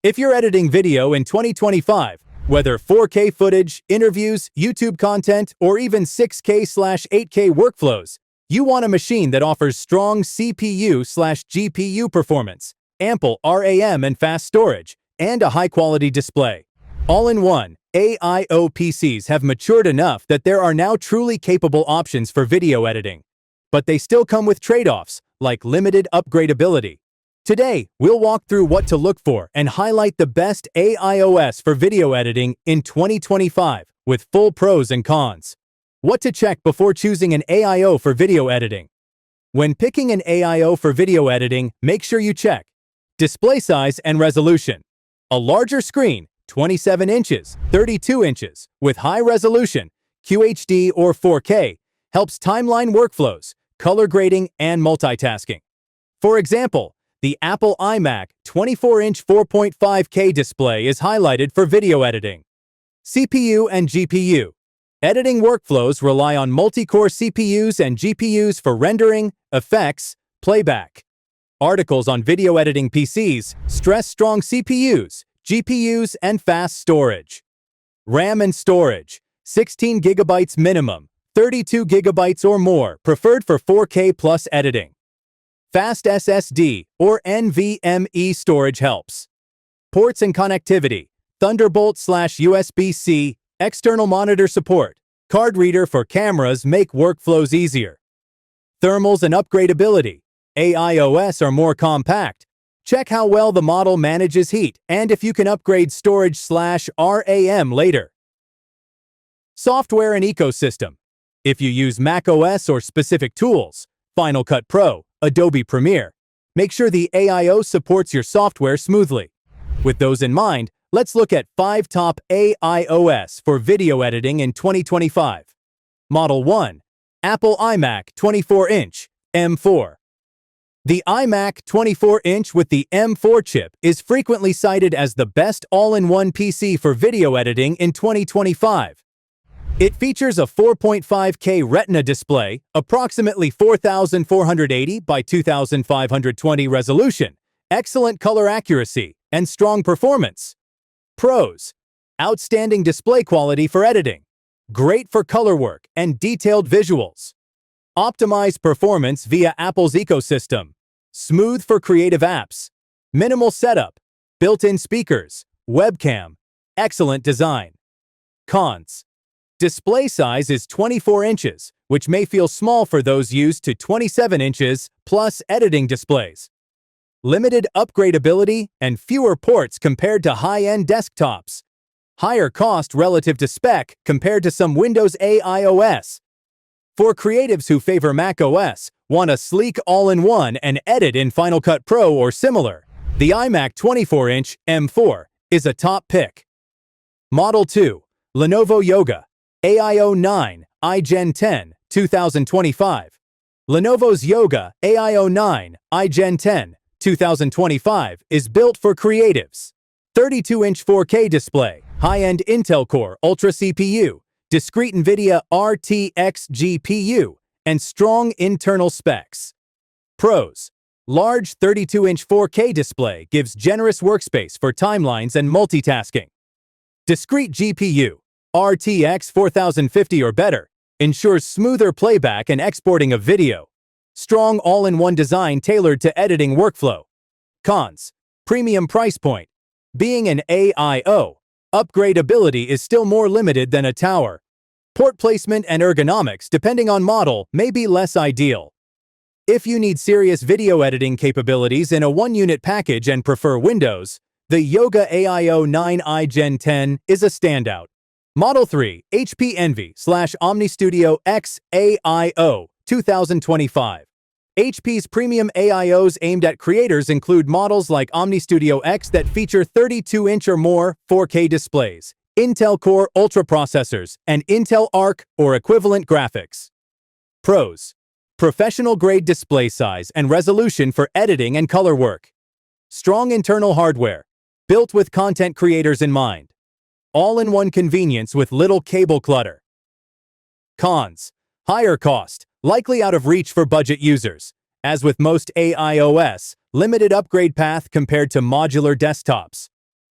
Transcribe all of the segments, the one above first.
If you're editing video in 2025, whether 4K footage, interviews, YouTube content, or even 6K/8K workflows, you want a machine that offers strong CPU/GPU performance, ample RAM and fast storage, and a high-quality display. All-in-one, AIO PCs have matured enough that there are now truly capable options for video editing. But they still come with trade-offs, like limited upgradability. Today, we'll walk through what to look for and highlight the best AIOS for video editing in 2025 with full pros and cons. What to check before choosing an AIO for video editing. When picking an AIO for video editing, make sure you check display size and resolution. A larger screen, 27 inches, 32 inches, with high resolution, QHD or 4K, helps timeline workflows, color grading, and multitasking. For example, the Apple iMac 24-inch 4.5K display is highlighted for video editing. CPU and GPU. Editing workflows rely on multi-core CPUs and GPUs for rendering, effects, playback. Articles on video editing PCs stress strong CPUs, GPUs, and fast storage. RAM and storage. 16 GB minimum, 32 GB or more, preferred for 4K plus editing. Fast SSD or NVMe storage helps. Ports and connectivity, Thunderbolt/USB-C, external monitor support, card reader for cameras make workflows easier. Thermals and upgradability, AIOS are more compact. Check how well the model manages heat and if you can upgrade storage/RAM later. Software and ecosystem. If you use macOS or specific tools, Final Cut Pro, Adobe Premiere, make sure the AIO supports your software smoothly. With those in mind, let's look at 5 top AIOS for video editing in 2025. Model 1. Apple iMac 24-inch, M4. The iMac 24-inch with the M4 chip is frequently cited as the best all-in-one PC for video editing in 2025. It features a 4.5K Retina display, approximately 4480 by 2520 resolution, excellent color accuracy, and strong performance. Pros: outstanding display quality for editing, great for color work and detailed visuals. Optimized performance via Apple's ecosystem, smooth for creative apps, minimal setup, built-in speakers, webcam, excellent design. Cons: display size is 24 inches, which may feel small for those used to 27 inches plus editing displays. Limited upgradability and fewer ports compared to high-end desktops. Higher cost relative to spec compared to some Windows AIOS. For creatives who favor macOS, want a sleek all-in-one and edit in Final Cut Pro or similar, the iMac 24-inch M4 is a top pick. Model 2. Lenovo Yoga AIO 9 iGen 10 2025. Lenovo's Yoga AIO 9 iGen 10 2025 is built for creatives. 32-inch 4K display, high-end Intel Core Ultra CPU, discrete NVIDIA RTX GPU, and strong internal specs. Pros: large 32-inch 4K display gives generous workspace for timelines and multitasking. Discrete GPU RTX 4050 or better ensures smoother playback and exporting of video. Strong all-in-one design tailored to editing workflow. Cons: premium price point. Being an AIO, upgradability is still more limited than a tower. Port placement and ergonomics, depending on model, may be less ideal. If you need serious video editing capabilities in a one-unit package and prefer Windows, the Yoga AIO 9 iGen 10 is a standout. Model 3 HP Envy/Omni Studio X AIO 2025. HP's premium AIOs aimed at creators include models like Omni Studio X that feature 32-inch or more 4K displays, Intel Core Ultra processors, and Intel Arc or equivalent graphics. Pros: professional-grade display size and resolution for editing and color work. Strong internal hardware, built with content creators in mind. All-in-one convenience with little cable clutter. Cons: higher cost, likely out of reach for budget users. As with most AIOS, limited upgrade path compared to modular desktops.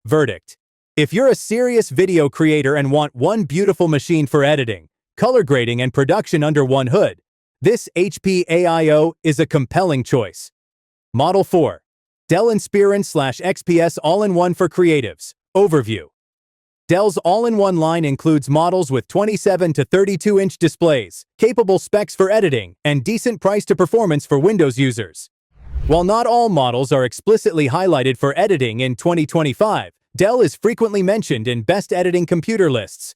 Verdict: if you're a serious video creator and want one beautiful machine for editing, color grading, and production under one hood, this HP AIO is a compelling choice. Model 4. Dell Inspiron/XPS All-in-One for Creatives. Overview. Dell's all-in-one line includes models with 27 to 32-inch displays, capable specs for editing, and decent price to performance for Windows users. While not all models are explicitly highlighted for editing in 2025, Dell is frequently mentioned in best editing computer lists.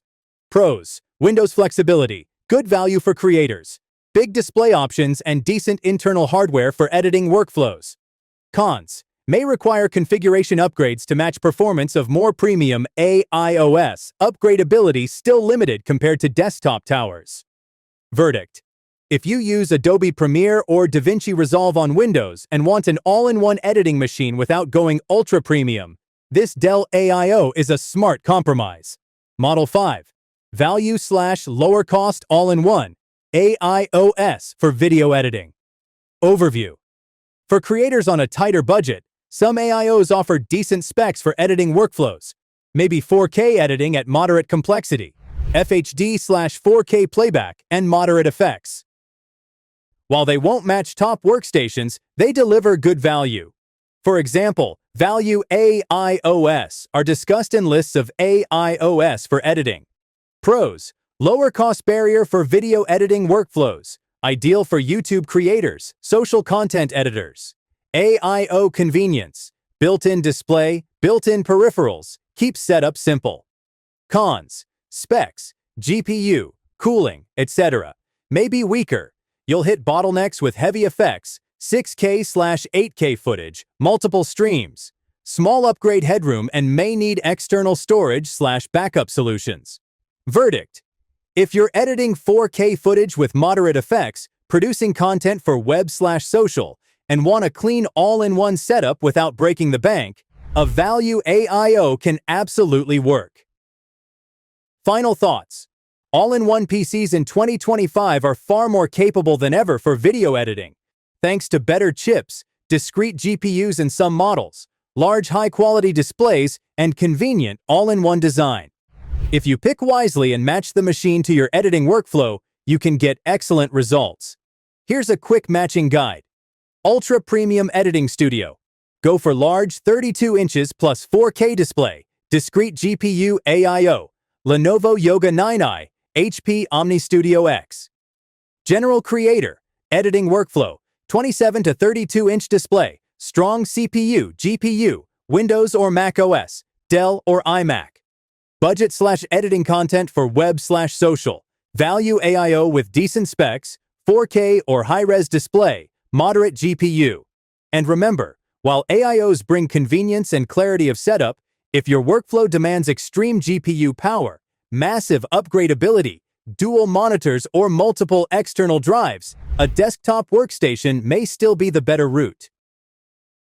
Pros: Windows flexibility, good value for creators, big display options, and decent internal hardware for editing workflows. Cons: may require configuration upgrades to match performance of more premium AIOS. Upgradability still limited compared to desktop towers. Verdict: if you use Adobe Premiere or DaVinci Resolve on Windows and want an all-in-one editing machine without going ultra premium, this Dell AIO is a smart compromise. Model 5. Value/lower cost all-in-one AIOS for video editing. Overview. For creators on a tighter budget, some AIOs offer decent specs for editing workflows, maybe 4K editing at moderate complexity, FHD/4K playback, and moderate effects. While they won't match top workstations, they deliver good value. For example, Value AIOS are discussed in lists of AIOS for editing. Pros: lower cost barrier for video editing workflows, ideal for YouTube creators, social content editors. AIO convenience, built-in display, built-in peripherals, keeps setup simple. Cons: specs, GPU, cooling, etc. may be weaker. You'll hit bottlenecks with heavy effects, 6K/8K footage, multiple streams, small upgrade headroom, and may need external storage/backup solutions. Verdict: if you're editing 4K footage with moderate effects, producing content for web/social, and want a clean all-in-one setup without breaking the bank, a Value AIO can absolutely work. Final thoughts. All-in-one PCs in 2025 are far more capable than ever for video editing, thanks to better chips, discrete GPUs in some models, large high-quality displays, and convenient all-in-one design. If you pick wisely and match the machine to your editing workflow, you can get excellent results. Here's a quick matching guide. Ultra Premium Editing Studio. Go for large 32 inches plus 4K display, discrete GPU AIO, Lenovo Yoga 9i, HP Omni Studio X. General Creator, Editing Workflow, 27 to 32-inch display, strong CPU, GPU, Windows or Mac OS, Dell or iMac. Budget/editing content for web/social, Value AIO with decent specs, 4K or high-res display, moderate GPU. And remember, while AIOs bring convenience and clarity of setup, if your workflow demands extreme GPU power, massive upgradability, dual monitors, or multiple external drives, a desktop workstation may still be the better route.